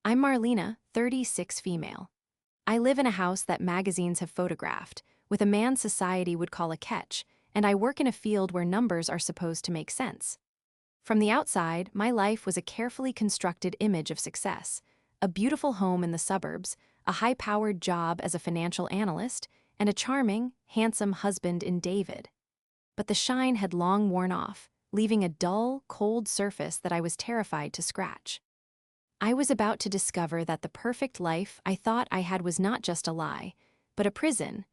I'm Marlena, 36 female. I live in a house that magazines have photographed, with a man society would call a catch, and I work in a field where numbers are supposed to make sense. From the outside, my life was a carefully constructed image of success: a beautiful home in the suburbs, a high-powered job as a financial analyst, and a charming, handsome husband in David. But the shine had long worn off, leaving a dull, cold surface that I was terrified to scratch. I was about to discover that the perfect life I thought I had was not just a lie, but a prison,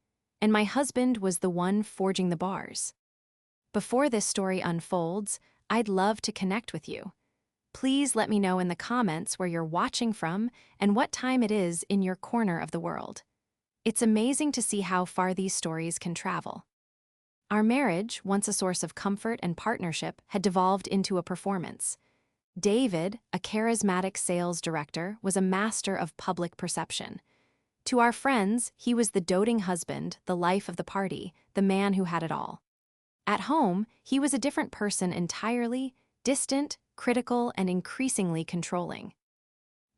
and my husband was the one forging the bars. Before this story unfolds, I'd love to connect with you. Please let me know in the comments where you're watching from and what time it is in your corner of the world. It's amazing to see how far these stories can travel. Our marriage, once a source of comfort and partnership, had devolved into a performance. David, a charismatic sales director, was a master of public perception. To our friends, he was the doting husband, the life of the party, the man who had it all. At home, he was a different person entirely: distant, critical, and increasingly controlling.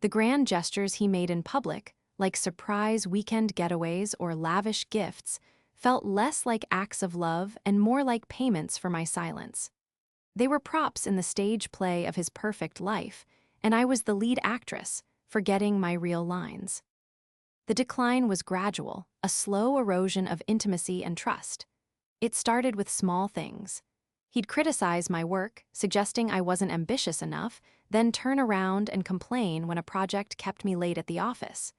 The grand gestures he made in public, like surprise weekend getaways or lavish gifts, felt less like acts of love and more like payments for my silence. They were props in the stage play of his perfect life, and I was the lead actress, forgetting my real lines. The decline was gradual, a slow erosion of intimacy and trust. It started with small things. He'd criticize my work, suggesting I wasn't ambitious enough, then turn around and complain when a project kept me late at the office.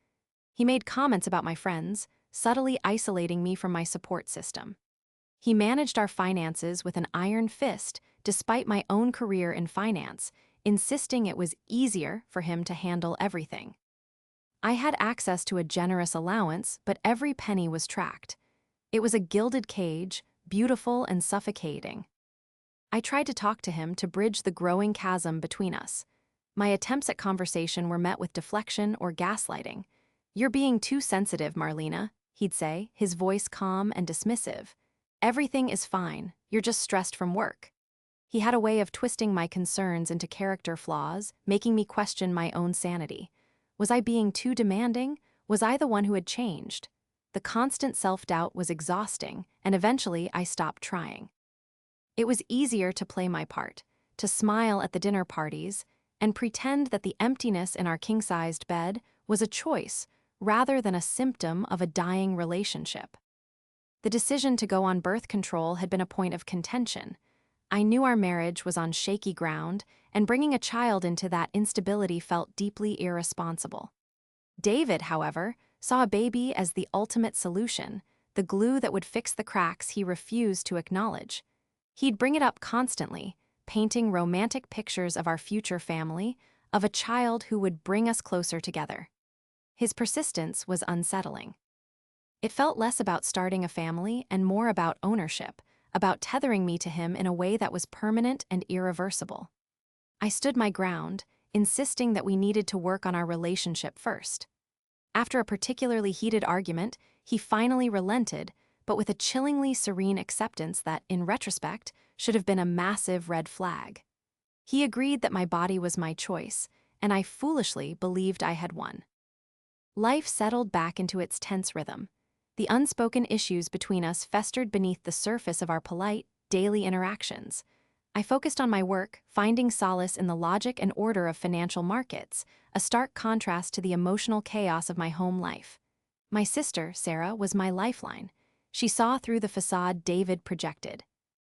He made comments about my friends, subtly isolating me from my support system. He managed our finances with an iron fist, despite my own career in finance, insisting it was easier for him to handle everything. I had access to a generous allowance, but every penny was tracked. It was a gilded cage, beautiful and suffocating. I tried to talk to him to bridge the growing chasm between us. My attempts at conversation were met with deflection or gaslighting. "You're being too sensitive, Marlena," he'd say, his voice calm and dismissive. "Everything is fine, you're just stressed from work." He had a way of twisting my concerns into character flaws, making me question my own sanity. Was I being too demanding? Was I the one who had changed? The constant self-doubt was exhausting, and eventually I stopped trying. It was easier to play my part, to smile at the dinner parties, and pretend that the emptiness in our king-sized bed was a choice rather than a symptom of a dying relationship. The decision to go on birth control had been a point of contention. I knew our marriage was on shaky ground, and bringing a child into that instability felt deeply irresponsible. David, however, saw a baby as the ultimate solution, the glue that would fix the cracks he refused to acknowledge. He'd bring it up constantly, painting romantic pictures of our future family, of a child who would bring us closer together. His persistence was unsettling. It felt less about starting a family and more about ownership, about tethering me to him in a way that was permanent and irreversible. I stood my ground, insisting that we needed to work on our relationship first. After a particularly heated argument, he finally relented, but with a chillingly serene acceptance that, in retrospect, should have been a massive red flag. He agreed that my body was my choice, and I foolishly believed I had won. Life settled back into its tense rhythm. The unspoken issues between us festered beneath the surface of our polite, daily interactions. I focused on my work, finding solace in the logic and order of financial markets, a stark contrast to the emotional chaos of my home life. My sister, Sarah, was my lifeline. She saw through the facade David projected.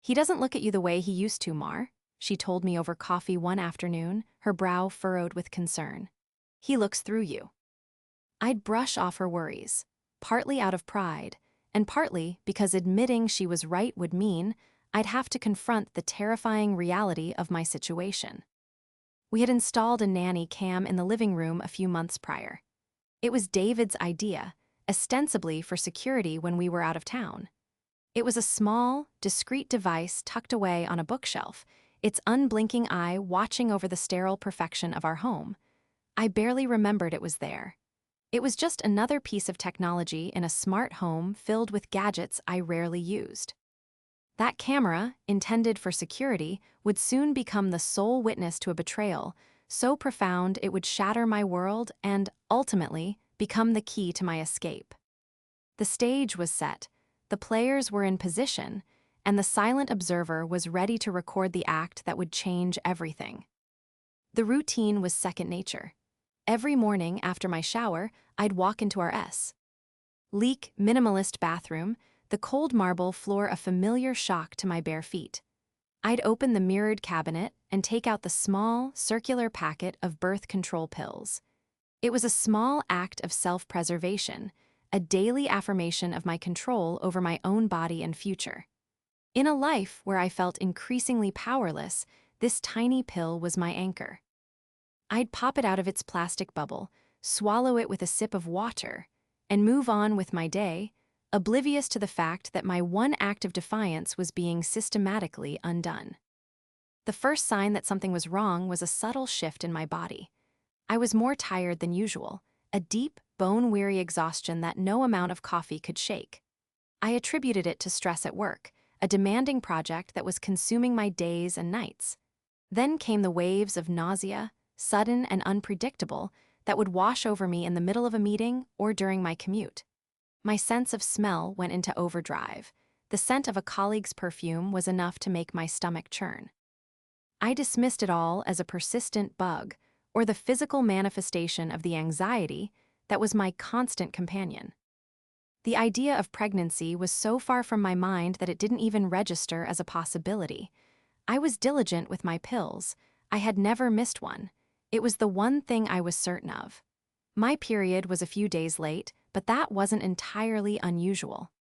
"He doesn't look at you the way he used to, Mar," she told me over coffee one afternoon, her brow furrowed with concern. "He looks through you." I'd brush off her worries, partly out of pride, and partly because admitting she was right would mean I'd have to confront the terrifying reality of my situation. We had installed a nanny cam in the living room a few months prior. It was David's idea, ostensibly for security when we were out of town. It was a small, discreet device tucked away on a bookshelf, its unblinking eye watching over the sterile perfection of our home. I barely remembered it was there. It was just another piece of technology in a smart home filled with gadgets I rarely used. That camera, intended for security, would soon become the sole witness to a betrayal, so profound it would shatter my world and, ultimately, become the key to my escape. The stage was set, the players were in position, and the silent observer was ready to record the act that would change everything. The routine was second nature. Every morning after my shower, I'd walk into our sleek, minimalist bathroom, the cold marble floor a familiar shock to my bare feet. I'd open the mirrored cabinet and take out the small, circular packet of birth control pills. It was a small act of self-preservation, a daily affirmation of my control over my own body and future. In a life where I felt increasingly powerless, this tiny pill was my anchor. I'd pop it out of its plastic bubble, swallow it with a sip of water, and move on with my day, oblivious to the fact that my one act of defiance was being systematically undone. The first sign that something was wrong was a subtle shift in my body. I was more tired than usual, a deep, bone-weary exhaustion that no amount of coffee could shake. I attributed it to stress at work, a demanding project that was consuming my days and nights. Then came the waves of nausea, sudden and unpredictable, that would wash over me in the middle of a meeting or during my commute. My sense of smell went into overdrive. The scent of a colleague's perfume was enough to make my stomach churn. I dismissed it all as a persistent bug, or the physical manifestation of the anxiety that was my constant companion. The idea of pregnancy was so far from my mind that it didn't even register as a possibility. I was diligent with my pills. I had never missed one. It was the one thing I was certain of. My period was a few days late, but that wasn't entirely unusual.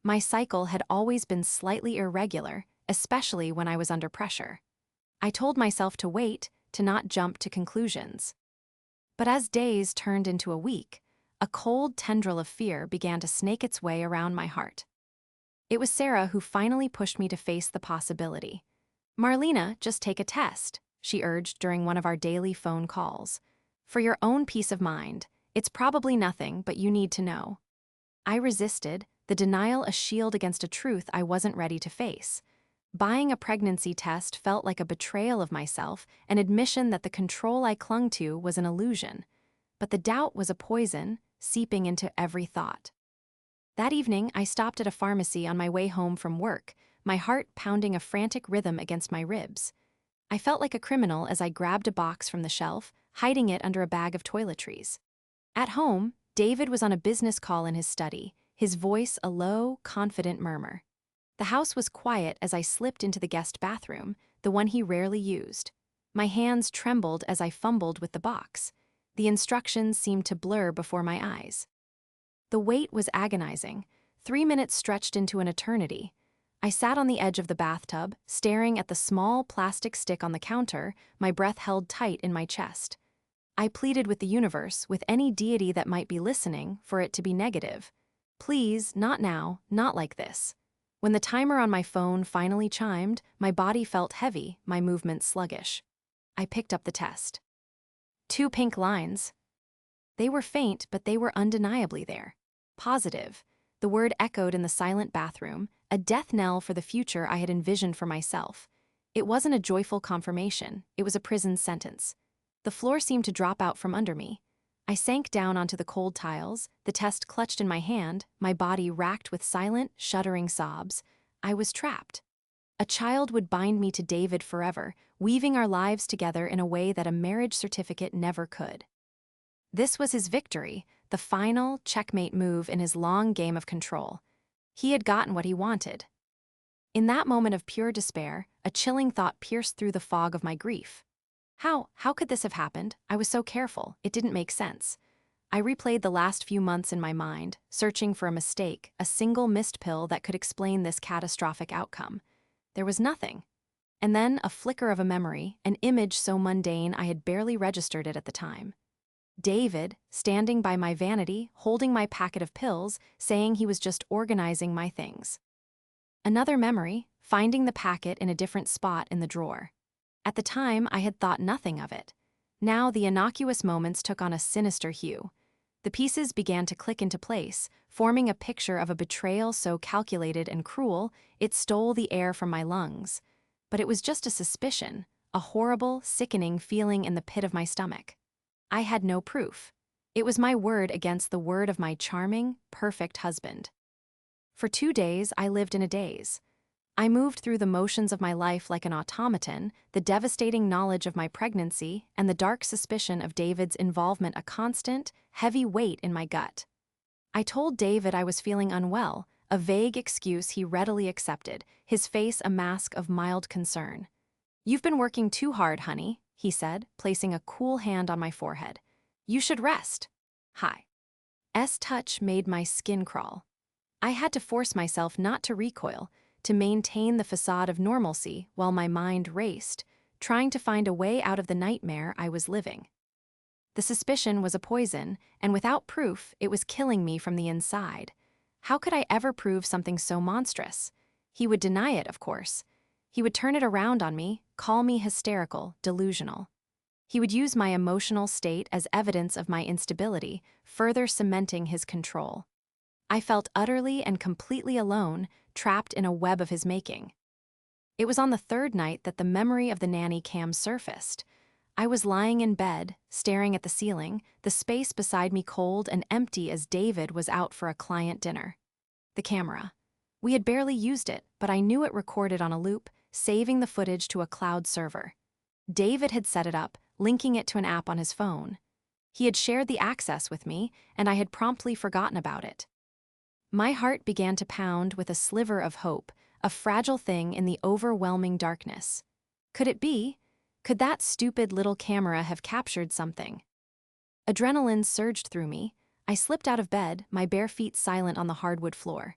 My cycle had always been slightly irregular, especially when I was under pressure. I told myself to wait, to not jump to conclusions. But as days turned into a week, a cold tendril of fear began to snake its way around my heart. It was Sarah who finally pushed me to face the possibility. "Marlena, just take a test," she urged during one of our daily phone calls. "For your own peace of mind, it's probably nothing, but you need to know." I resisted, the denial a shield against a truth I wasn't ready to face. Buying a pregnancy test felt like a betrayal of myself, an admission that the control I clung to was an illusion. But the doubt was a poison, seeping into every thought. That evening, I stopped at a pharmacy on my way home from work, my heart pounding a frantic rhythm against my ribs. I felt like a criminal as I grabbed a box from the shelf, hiding it under a bag of toiletries. At home, David was on a business call in his study, his voice a low, confident murmur. The house was quiet as I slipped into the guest bathroom, the one he rarely used. My hands trembled as I fumbled with the box. The instructions seemed to blur before my eyes. The wait was agonizing. 3 minutes stretched into an eternity. I sat on the edge of the bathtub, staring at the small plastic stick on the counter, my breath held tight in my chest. I pleaded with the universe, with any deity that might be listening, for it to be negative. "Please, not now, not like this." When the timer on my phone finally chimed, my body felt heavy, my movements sluggish. I picked up the test. 2 pink lines. They were faint, but they were undeniably there. Positive. The word echoed in the silent bathroom, a death knell for the future I had envisioned for myself. It wasn't a joyful confirmation, it was a prison sentence. The floor seemed to drop out from under me. I sank down onto the cold tiles, the test clutched in my hand, my body racked with silent, shuddering sobs. I was trapped. A child would bind me to David forever, weaving our lives together in a way that a marriage certificate never could. This was his victory, the final, checkmate move in his long game of control. He had gotten what he wanted. In that moment of pure despair, a chilling thought pierced through the fog of my grief. How could this have happened? I was so careful, it didn't make sense. I replayed the last few months in my mind, searching for a mistake, a single missed pill that could explain this catastrophic outcome. There was nothing. And then a flicker of a memory, an image so mundane I had barely registered it at the time. David, standing by my vanity, holding my packet of pills, saying he was just organizing my things. Another memory, finding the packet in a different spot in the drawer. At the time, I had thought nothing of it. Now the innocuous moments took on a sinister hue. The pieces began to click into place, forming a picture of a betrayal so calculated and cruel, it stole the air from my lungs. But it was just a suspicion, a horrible, sickening feeling in the pit of my stomach. I had no proof. It was my word against the word of my charming, perfect husband. For 2 days, I lived in a daze. I moved through the motions of my life like an automaton, the devastating knowledge of my pregnancy and the dark suspicion of David's involvement a constant, heavy weight in my gut. I told David I was feeling unwell, a vague excuse he readily accepted, his face a mask of mild concern. "You've been working too hard, honey," he said, placing a cool hand on my forehead. "You should rest." Hi. Touch made my skin crawl. I had to force myself not to recoil, to maintain the facade of normalcy while my mind raced, trying to find a way out of the nightmare I was living. The suspicion was a poison, and without proof, it was killing me from the inside. How could I ever prove something so monstrous? He would deny it, of course. He would turn it around on me, call me hysterical, delusional. He would use my emotional state as evidence of my instability, further cementing his control. I felt utterly and completely alone, trapped in a web of his making. It was on the third night that the memory of the nanny cam surfaced. I was lying in bed, staring at the ceiling, the space beside me cold and empty as David was out for a client dinner. The camera. We had barely used it, but I knew it recorded on a loop, saving the footage to a cloud server. David had set it up, linking it to an app on his phone. He had shared the access with me, and I had promptly forgotten about it. My heart began to pound with a sliver of hope, a fragile thing in the overwhelming darkness. Could it be? Could that stupid little camera have captured something? Adrenaline surged through me. I slipped out of bed, my bare feet silent on the hardwood floor.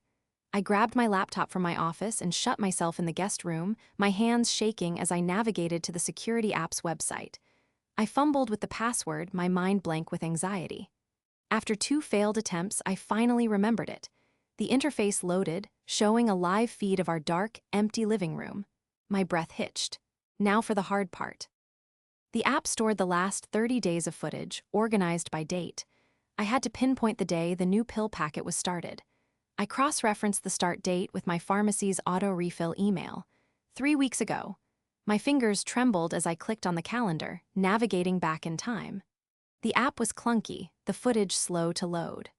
I grabbed my laptop from my office and shut myself in the guest room, my hands shaking as I navigated to the security app's website. I fumbled with the password, my mind blank with anxiety. After 2 failed attempts, I finally remembered it. The interface loaded, showing a live feed of our dark, empty living room. My breath hitched. Now for the hard part. The app stored the last 30 days of footage, organized by date. I had to pinpoint the day the new pill packet was started. I cross-referenced the start date with my pharmacy's auto-refill email. 3 weeks ago. My fingers trembled as I clicked on the calendar, navigating back in time. The app was clunky, the footage slow to load.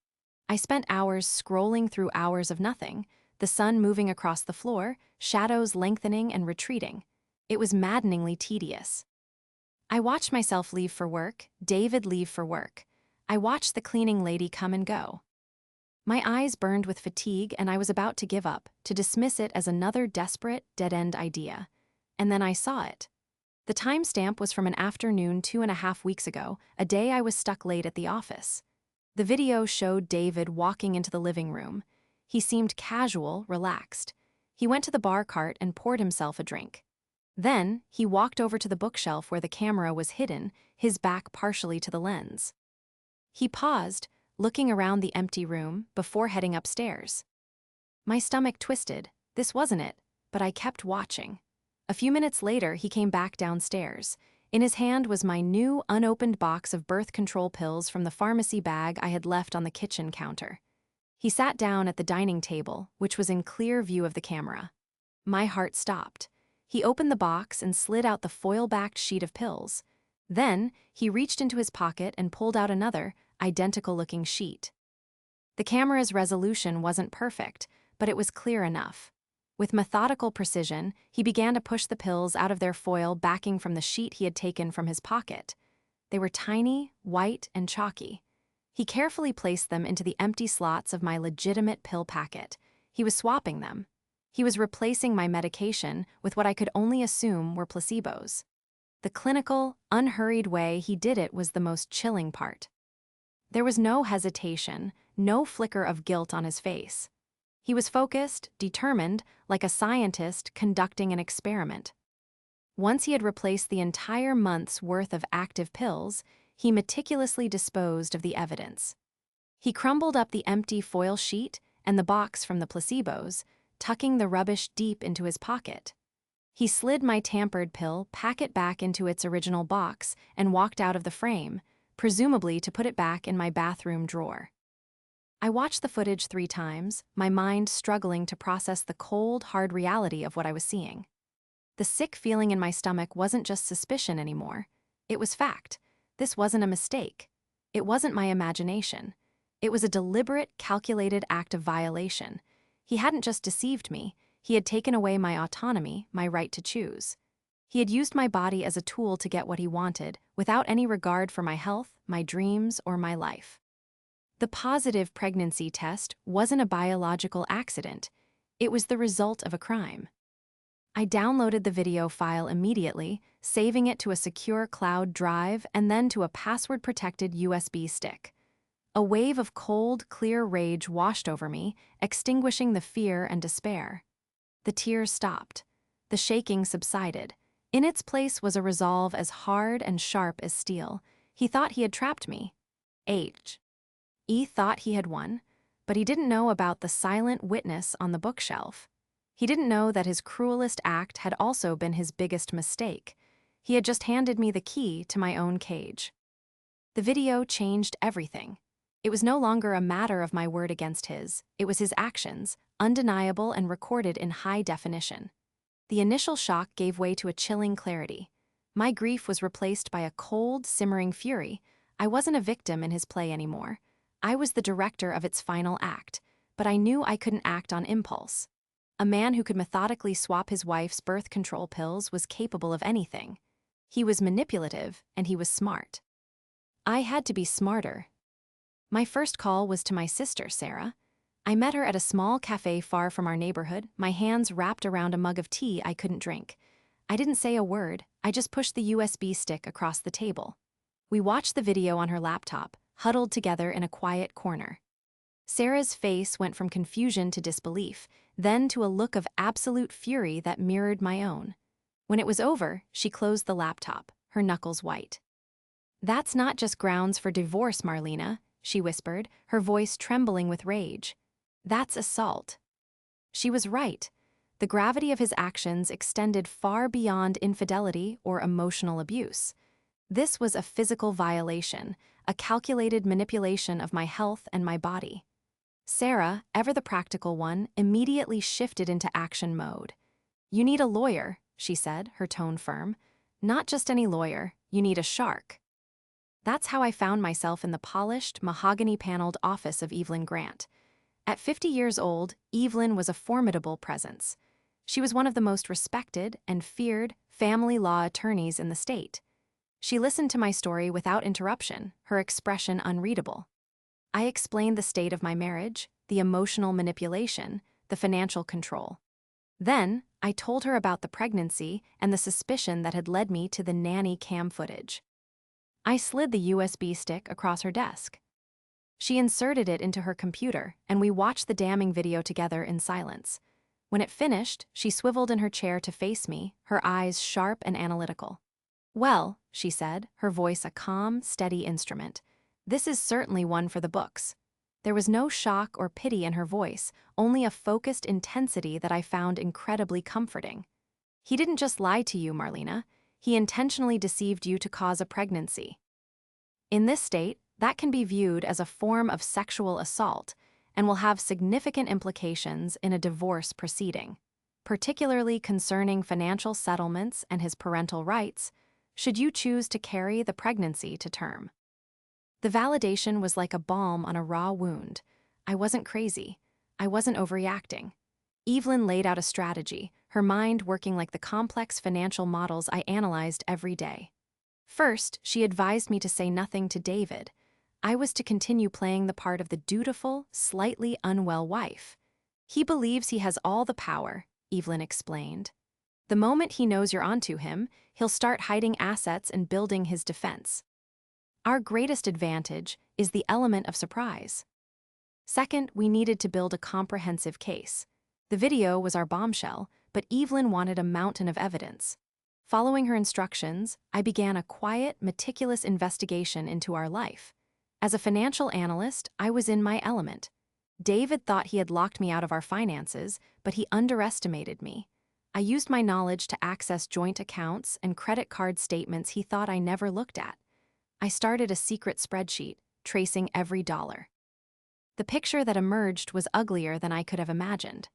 I spent hours scrolling through hours of nothing, the sun moving across the floor, shadows lengthening and retreating. It was maddeningly tedious. I watched myself leave for work, David leave for work. I watched the cleaning lady come and go. My eyes burned with fatigue and I was about to give up, to dismiss it as another desperate, dead-end idea. And then I saw it. The timestamp was from an afternoon 2.5 weeks ago, a day I was stuck late at the office. The video showed David walking into the living room. He seemed casual, relaxed. He went to the bar cart and poured himself a drink. Then, he walked over to the bookshelf where the camera was hidden, his back partially to the lens. He paused, looking around the empty room, before heading upstairs. My stomach twisted. This wasn't it, but I kept watching. A few minutes later, he came back downstairs. In his hand was my new, unopened box of birth control pills from the pharmacy bag I had left on the kitchen counter. He sat down at the dining table, which was in clear view of the camera. My heart stopped. He opened the box and slid out the foil-backed sheet of pills. Then, he reached into his pocket and pulled out another, identical-looking sheet. The camera's resolution wasn't perfect, but it was clear enough. With methodical precision, he began to push the pills out of their foil backing from the sheet he had taken from his pocket. They were tiny, white, and chalky. He carefully placed them into the empty slots of my legitimate pill packet. He was swapping them. He was replacing my medication with what I could only assume were placebos. The clinical, unhurried way he did it was the most chilling part. There was no hesitation, no flicker of guilt on his face. He was focused, determined, like a scientist conducting an experiment. Once he had replaced the entire month's worth of active pills, he meticulously disposed of the evidence. He crumbled up the empty foil sheet and the box from the placebos, tucking the rubbish deep into his pocket. He slid my tampered pill packet back into its original box and walked out of the frame, presumably to put it back in my bathroom drawer. I watched the footage 3 times, my mind struggling to process the cold, hard reality of what I was seeing. The sick feeling in my stomach wasn't just suspicion anymore. It was fact. This wasn't a mistake. It wasn't my imagination. It was a deliberate, calculated act of violation. He hadn't just deceived me, he had taken away my autonomy, my right to choose. He had used my body as a tool to get what he wanted, without any regard for my health, my dreams, or my life. The positive pregnancy test wasn't a biological accident. It was the result of a crime. I downloaded the video file immediately, saving it to a secure cloud drive and then to a password-protected USB stick. A wave of cold, clear rage washed over me, extinguishing the fear and despair. The tears stopped. The shaking subsided. In its place was a resolve as hard and sharp as steel. He thought he had trapped me. E thought he had won, but he didn't know about the silent witness on the bookshelf. He didn't know that his cruelest act had also been his biggest mistake. He had just handed me the key to my own cage. The video changed everything. It was no longer a matter of my word against his. It was his actions, undeniable and recorded in high definition. The initial shock gave way to a chilling clarity. My grief was replaced by a cold, simmering fury. I wasn't a victim in his play anymore. I was the director of its final act, but I knew I couldn't act on impulse. A man who could methodically swap his wife's birth control pills was capable of anything. He was manipulative, and he was smart. I had to be smarter. My first call was to my sister, Sarah. I met her at a small cafe far from our neighborhood, my hands wrapped around a mug of tea I couldn't drink. I didn't say a word, I just pushed the USB stick across the table. We watched the video on her laptop, huddled together in a quiet corner. Sarah's face went from confusion to disbelief, then to a look of absolute fury that mirrored my own. When it was over, she closed the laptop, her knuckles white. "That's not just grounds for divorce, Marlena," she whispered, her voice trembling with rage. "That's assault." She was right. The gravity of his actions extended far beyond infidelity or emotional abuse. This was a physical violation, a calculated manipulation of my health and my body. Sarah, ever the practical one, immediately shifted into action mode. "You need a lawyer," she said, her tone firm. "Not just any lawyer, you need a shark." That's how I found myself in the polished, mahogany-paneled office of Evelyn Grant. At 50 years old, Evelyn was a formidable presence. She was one of the most respected and feared family law attorneys in the state. She listened to my story without interruption, her expression unreadable. I explained the state of my marriage, the emotional manipulation, the financial control. Then, I told her about the pregnancy and the suspicion that had led me to the nanny cam footage. I slid the USB stick across her desk. She inserted it into her computer, and we watched the damning video together in silence. When it finished, she swiveled in her chair to face me, her eyes sharp and analytical. "Well," she said, her voice a calm, steady instrument, "this is certainly one for the books." There was no shock or pity in her voice, only a focused intensity that I found incredibly comforting. "He didn't just lie to you, Marlena. He intentionally deceived you to cause a pregnancy. In this state, that can be viewed as a form of sexual assault and will have significant implications in a divorce proceeding, particularly concerning financial settlements and his parental rights, should you choose to carry the pregnancy to term." The validation was like a balm on a raw wound. I wasn't crazy. I wasn't overreacting. Evelyn laid out a strategy, her mind working like the complex financial models I analyzed every day. First, she advised me to say nothing to David. I was to continue playing the part of the dutiful, slightly unwell wife. "He believes he has all the power," Evelyn explained. "The moment he knows you're onto him, he'll start hiding assets and building his defense. Our greatest advantage is the element of surprise." Second, we needed to build a comprehensive case. The video was our bombshell, but Evelyn wanted a mountain of evidence. Following her instructions, I began a quiet, meticulous investigation into our life. As a financial analyst, I was in my element. David thought he had locked me out of our finances, but he underestimated me. I used my knowledge to access joint accounts and credit card statements he thought I never looked at. I started a secret spreadsheet, tracing every dollar. The picture that emerged was uglier than I could have imagined.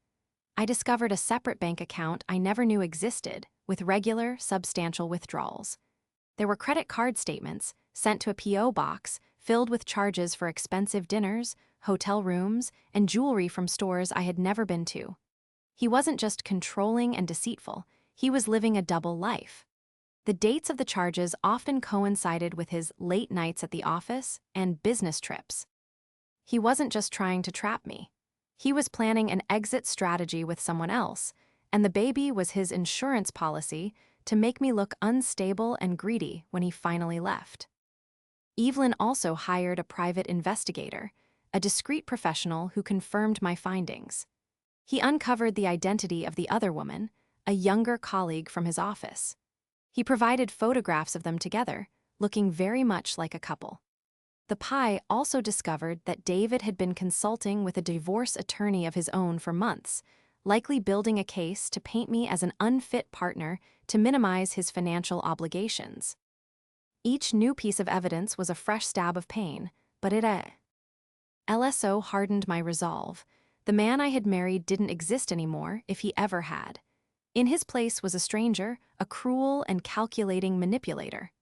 I discovered a separate bank account I never knew existed, with regular, substantial withdrawals. There were credit card statements sent to a P.O. box filled with charges for expensive dinners, hotel rooms, and jewelry from stores I had never been to. He wasn't just controlling and deceitful, he was living a double life. The dates of the charges often coincided with his late nights at the office and business trips. He wasn't just trying to trap me. He was planning an exit strategy with someone else, and the baby was his insurance policy to make me look unstable and greedy when he finally left. Evelyn also hired a private investigator, a discreet professional who confirmed my findings. He uncovered the identity of the other woman, a younger colleague from his office. He provided photographs of them together, looking very much like a couple. The PI also discovered that David had been consulting with a divorce attorney of his own for months, likely building a case to paint me as an unfit partner to minimize his financial obligations. Each new piece of evidence was a fresh stab of pain, but LSO hardened my resolve. The man I had married didn't exist anymore, if he ever had. In his place was a stranger, a cruel and calculating manipulator.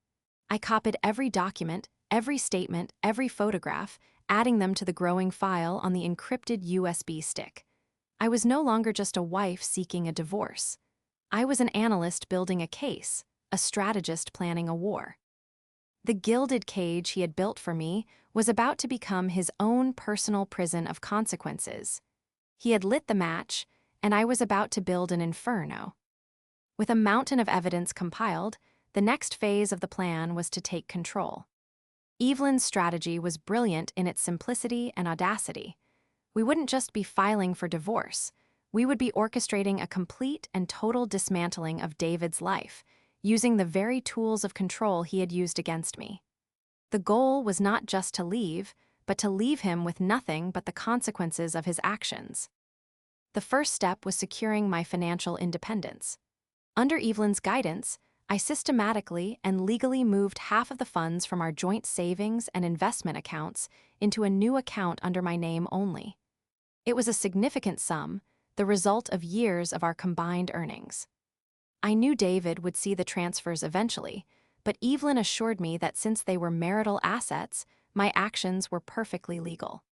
I copied every document, every statement, every photograph, adding them to the growing file on the encrypted USB stick. I was no longer just a wife seeking a divorce. I was an analyst building a case, a strategist planning a war. The gilded cage he had built for me was about to become his own personal prison of consequences. He had lit the match, and I was about to build an inferno. With a mountain of evidence compiled, the next phase of the plan was to take control. Evelyn's strategy was brilliant in its simplicity and audacity. We wouldn't just be filing for divorce. We would be orchestrating a complete and total dismantling of David's life, using the very tools of control he had used against me. The goal was not just to leave, but to leave him with nothing but the consequences of his actions. The first step was securing my financial independence. Under Evelyn's guidance, I systematically and legally moved half of the funds from our joint savings and investment accounts into a new account under my name only. It was a significant sum, the result of years of our combined earnings. I knew David would see the transfers eventually, but Evelyn assured me that since they were marital assets, my actions were perfectly legal.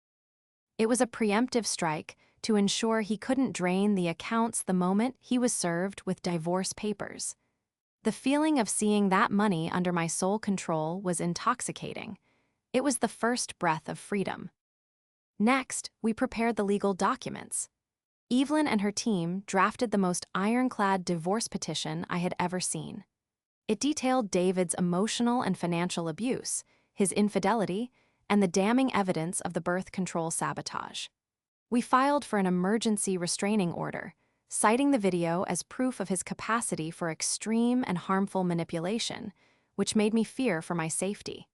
It was a preemptive strike to ensure he couldn't drain the accounts the moment he was served with divorce papers. The feeling of seeing that money under my sole control was intoxicating. It was the first breath of freedom. Next, we prepared the legal documents. Evelyn and her team drafted the most ironclad divorce petition I had ever seen. It detailed David's emotional and financial abuse, his infidelity, and the damning evidence of the birth control sabotage. We filed for an emergency restraining order, citing the video as proof of his capacity for extreme and harmful manipulation, which made me fear for my safety.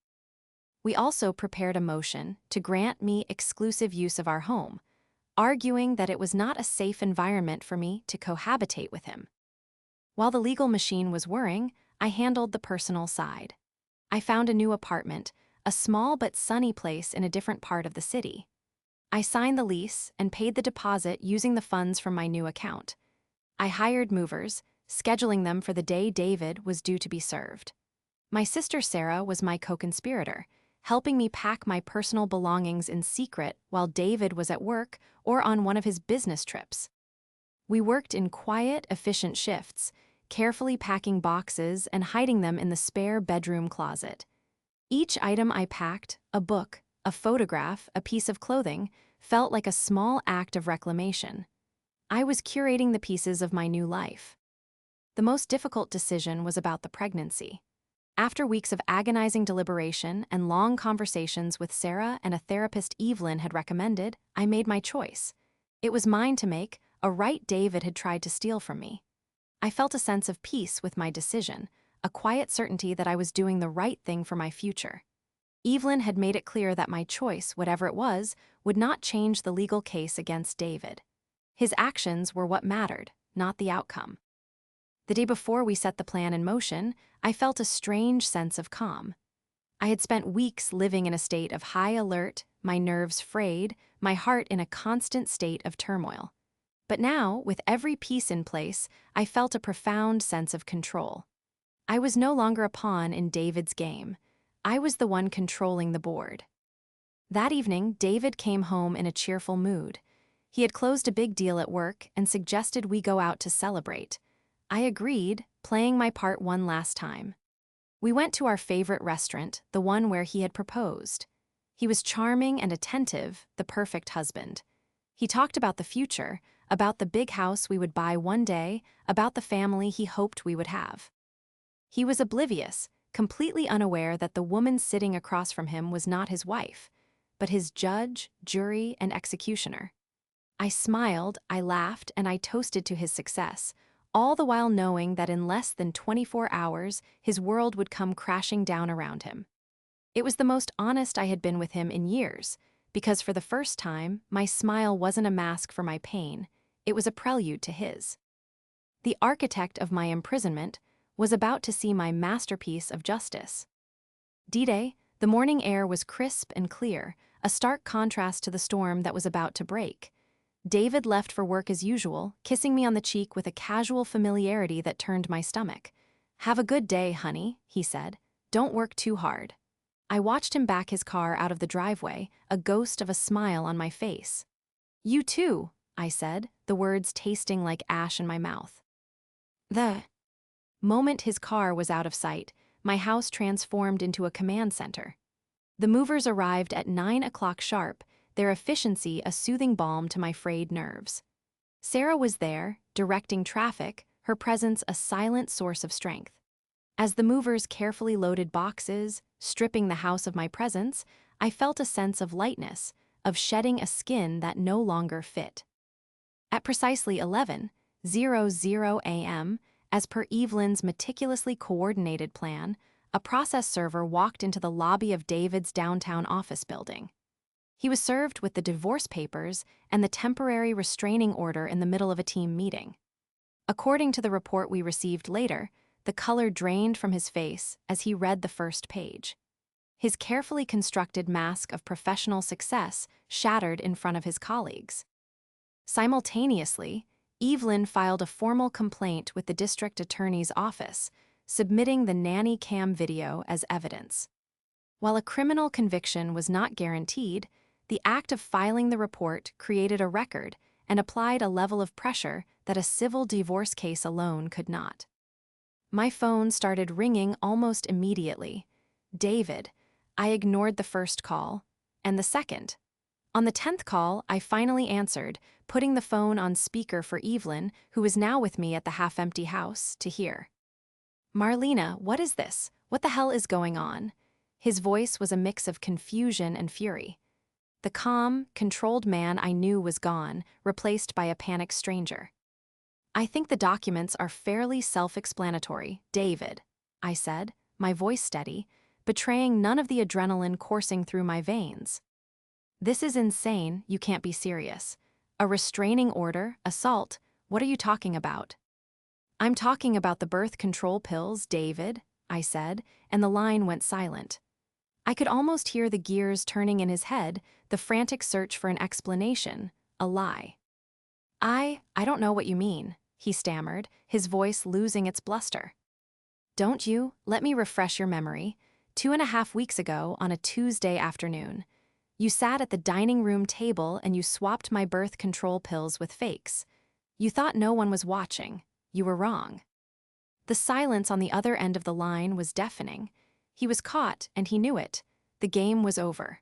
We also prepared a motion to grant me exclusive use of our home, arguing that it was not a safe environment for me to cohabitate with him. While the legal machine was whirring, I handled the personal side. I found a new apartment, a small but sunny place in a different part of the city. I signed the lease and paid the deposit using the funds from my new account. I hired movers, scheduling them for the day David was due to be served. My sister Sarah was my co-conspirator, helping me pack my personal belongings in secret while David was at work or on one of his business trips. We worked in quiet, efficient shifts, carefully packing boxes and hiding them in the spare bedroom closet. Each item I packed, a book, a photograph, a piece of clothing, felt like a small act of reclamation. I was curating the pieces of my new life. The most difficult decision was about the pregnancy. After weeks of agonizing deliberation and long conversations with Sarah and a therapist Evelyn had recommended, I made my choice. It was mine to make, a right David had tried to steal from me. I felt a sense of peace with my decision, a quiet certainty that I was doing the right thing for my future. Evelyn had made it clear that my choice, whatever it was, would not change the legal case against David. His actions were what mattered, not the outcome. The day before we set the plan in motion, I felt a strange sense of calm. I had spent weeks living in a state of high alert, my nerves frayed, my heart in a constant state of turmoil. But now, with every piece in place, I felt a profound sense of control. I was no longer a pawn in David's game. I was the one controlling the board. That evening, David came home in a cheerful mood. He had closed a big deal at work and suggested we go out to celebrate. I agreed, playing my part one last time. We went to our favorite restaurant, the one where he had proposed. He was charming and attentive, the perfect husband. He talked about the future, about the big house we would buy one day, about the family he hoped we would have. He was oblivious, completely unaware that the woman sitting across from him was not his wife, but his judge, jury, and executioner. I smiled, I laughed, and I toasted to his success, all the while knowing that in less than 24 hours, his world would come crashing down around him. It was the most honest I had been with him in years, because for the first time, my smile wasn't a mask for my pain, it was a prelude to his. The architect of my imprisonment was about to see my masterpiece of justice. D-Day, the morning air was crisp and clear, a stark contrast to the storm that was about to break. David left for work as usual, kissing me on the cheek with a casual familiarity that turned my stomach. "Have a good day, honey," he said. "Don't work too hard." I watched him back his car out of the driveway, a ghost of a smile on my face. "You too," I said, the words tasting like ash in my mouth. The moment his car was out of sight, my house transformed into a command center. The movers arrived at 9 o'clock sharp, their efficiency a soothing balm to my frayed nerves. Sarah was there, directing traffic, her presence a silent source of strength. As the movers carefully loaded boxes, stripping the house of my presence, I felt a sense of lightness, of shedding a skin that no longer fit. At precisely 11:00 a.m., as per Evelyn's meticulously coordinated plan, a process server walked into the lobby of David's downtown office building. He was served with the divorce papers and the temporary restraining order in the middle of a team meeting. According to the report we received later, the color drained from his face as he read the first page. His carefully constructed mask of professional success shattered in front of his colleagues. Simultaneously, Evelyn filed a formal complaint with the district attorney's office, submitting the Nanny cam video as evidence. While a criminal conviction was not guaranteed, the act of filing the report created a record and applied a level of pressure that a civil divorce case alone could not. My phone started ringing almost immediately. David. I ignored the first call, and the second. On the 10th call, I finally answered, putting the phone on speaker for Evelyn, who was now with me at the half-empty house, to hear. "Marlena, what is this? What the hell is going on?" His voice was a mix of confusion and fury. The calm, controlled man I knew was gone, replaced by a panicked stranger. "I think the documents are fairly self-explanatory, David," I said, my voice steady, betraying none of the adrenaline coursing through my veins. "This is insane, you can't be serious. A restraining order, assault, what are you talking about?" "I'm talking about the birth control pills, David," I said, and the line went silent. I could almost hear the gears turning in his head, the frantic search for an explanation, a lie. I don't know what you mean," he stammered, his voice losing its bluster. "Don't you? Let me refresh your memory. 2.5 weeks ago, on a Tuesday afternoon, you sat at the dining room table and you swapped my birth control pills with fakes. You thought no one was watching. You were wrong." The silence on the other end of the line was deafening. He was caught, and he knew it. The game was over.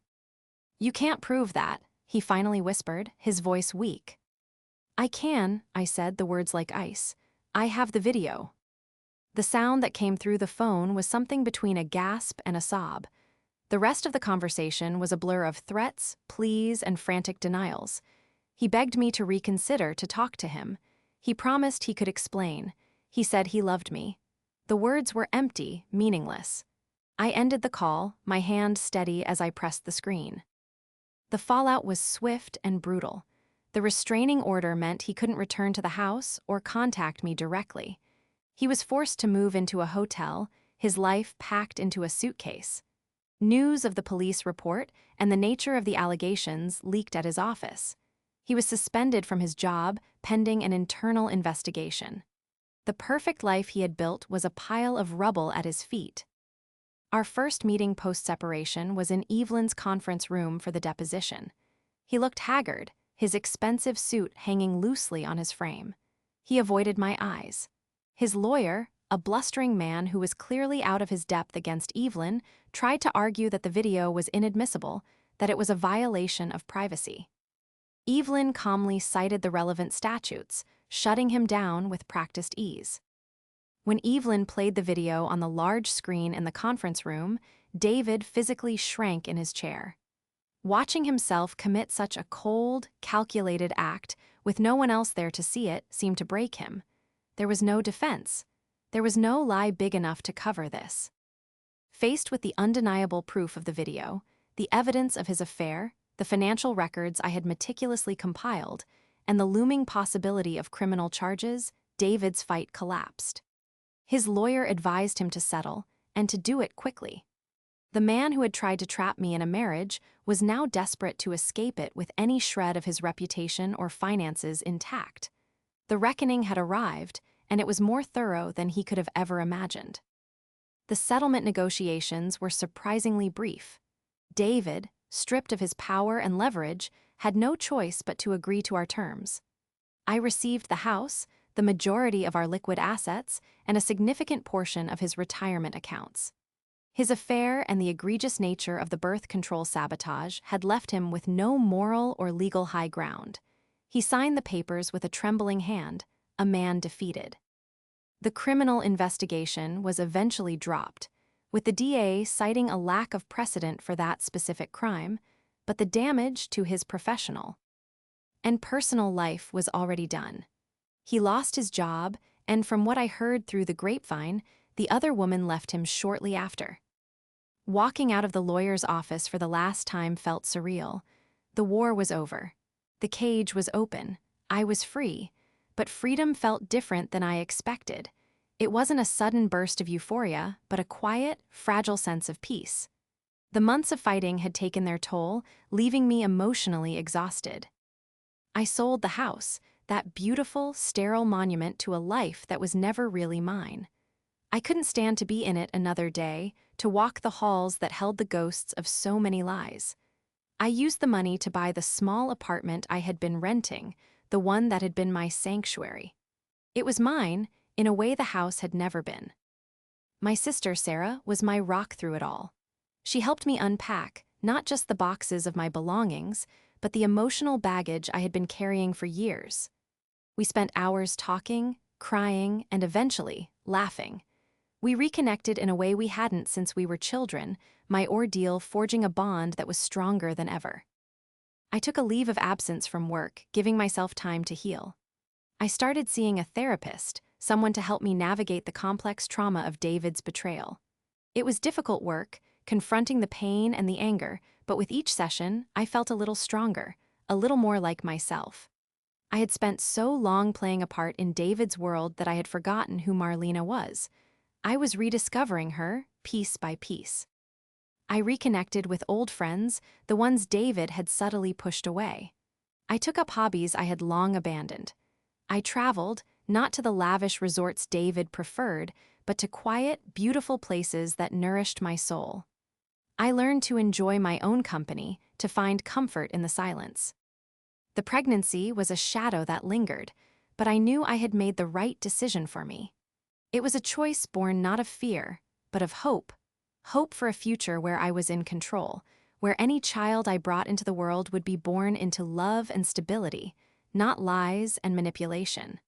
"You can't prove that," he finally whispered, his voice weak. "I can," I said, the words like ice. "I have the video." The sound that came through the phone was something between a gasp and a sob. The rest of the conversation was a blur of threats, pleas, and frantic denials. He begged me to reconsider, to talk to him. He promised he could explain. He said he loved me. The words were empty, meaningless. I ended the call, my hand steady as I pressed the screen. The fallout was swift and brutal. The restraining order meant he couldn't return to the house or contact me directly. He was forced to move into a hotel, his life packed into a suitcase. News of the police report and the nature of the allegations leaked at his office. He was suspended from his job pending an internal investigation. The perfect life he had built was a pile of rubble at his feet. Our first meeting post-separation was in Evelyn's conference room for the deposition. He looked haggard, his expensive suit hanging loosely on his frame. He avoided my eyes. His lawyer, a blustering man who was clearly out of his depth against Evelyn, tried to argue that the video was inadmissible, that it was a violation of privacy. Evelyn calmly cited the relevant statutes, shutting him down with practiced ease. When Evelyn played the video on the large screen in the conference room, David physically shrank in his chair. Watching himself commit such a cold, calculated act, with no one else there to see it, seemed to break him. There was no defense. There was no lie big enough to cover this. Faced with the undeniable proof of the video, the evidence of his affair, the financial records I had meticulously compiled, and the looming possibility of criminal charges, David's fight collapsed. His lawyer advised him to settle, and to do it quickly. The man who had tried to trap me in a marriage was now desperate to escape it with any shred of his reputation or finances intact. The reckoning had arrived, and it was more thorough than he could have ever imagined. The settlement negotiations were surprisingly brief. David, stripped of his power and leverage, had no choice but to agree to our terms. I received the house, the majority of our liquid assets, and a significant portion of his retirement accounts. His affair and the egregious nature of the birth control sabotage had left him with no moral or legal high ground. He signed the papers with a trembling hand, a man defeated. The criminal investigation was eventually dropped, with the DA citing a lack of precedent for that specific crime, but the damage to his professional and personal life was already done. He lost his job, and from what I heard through the grapevine, the other woman left him shortly after. Walking out of the lawyer's office for the last time felt surreal. The war was over. The cage was open. I was free. But freedom felt different than I expected. It wasn't a sudden burst of euphoria, but a quiet, fragile sense of peace. The months of fighting had taken their toll, leaving me emotionally exhausted. I sold the house, that beautiful, sterile monument to a life that was never really mine. I couldn't stand to be in it another day, to walk the halls that held the ghosts of so many lies. I used the money to buy the small apartment I had been renting, the one that had been my sanctuary. It was mine, in a way the house had never been. My sister, Sarah, was my rock through it all. She helped me unpack, not just the boxes of my belongings, but the emotional baggage I had been carrying for years. We spent hours talking, crying, and eventually, laughing. We reconnected in a way we hadn't since we were children, my ordeal forging a bond that was stronger than ever. I took a leave of absence from work, giving myself time to heal. I started seeing a therapist, someone to help me navigate the complex trauma of David's betrayal. It was difficult work, confronting the pain and the anger, but with each session, I felt a little stronger, a little more like myself. I had spent so long playing a part in David's world that I had forgotten who Marlena was. I was rediscovering her, piece by piece. I reconnected with old friends, the ones David had subtly pushed away. I took up hobbies I had long abandoned. I traveled, not to the lavish resorts David preferred, but to quiet, beautiful places that nourished my soul. I learned to enjoy my own company, to find comfort in the silence. The pregnancy was a shadow that lingered, but I knew I had made the right decision for me. It was a choice born not of fear, but of hope. Hope for a future where I was in control, where any child I brought into the world would be born into love and stability, not lies and manipulation.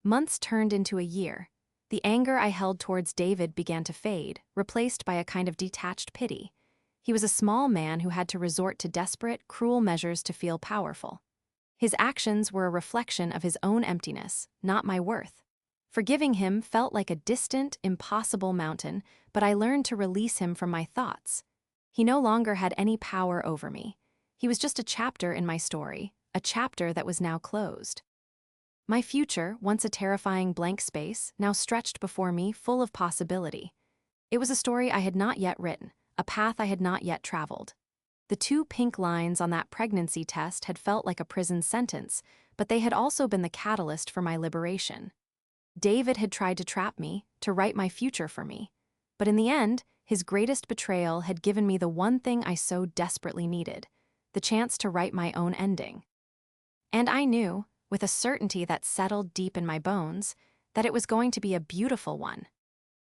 Months turned into a year. The anger I held towards David began to fade, replaced by a kind of detached pity. He was a small man who had to resort to desperate, cruel measures to feel powerful. His actions were a reflection of his own emptiness, not my worth. Forgiving him felt like a distant, impossible mountain, but I learned to release him from my thoughts. He no longer had any power over me. He was just a chapter in my story, a chapter that was now closed. My future, once a terrifying blank space, now stretched before me full of possibility. It was a story I had not yet written, a path I had not yet traveled. The 2 pink lines on that pregnancy test had felt like a prison sentence, but they had also been the catalyst for my liberation. David had tried to trap me, to write my future for me. But in the end, his greatest betrayal had given me the one thing I so desperately needed, the chance to write my own ending. And I knew, with a certainty that settled deep in my bones, that it was going to be a beautiful one.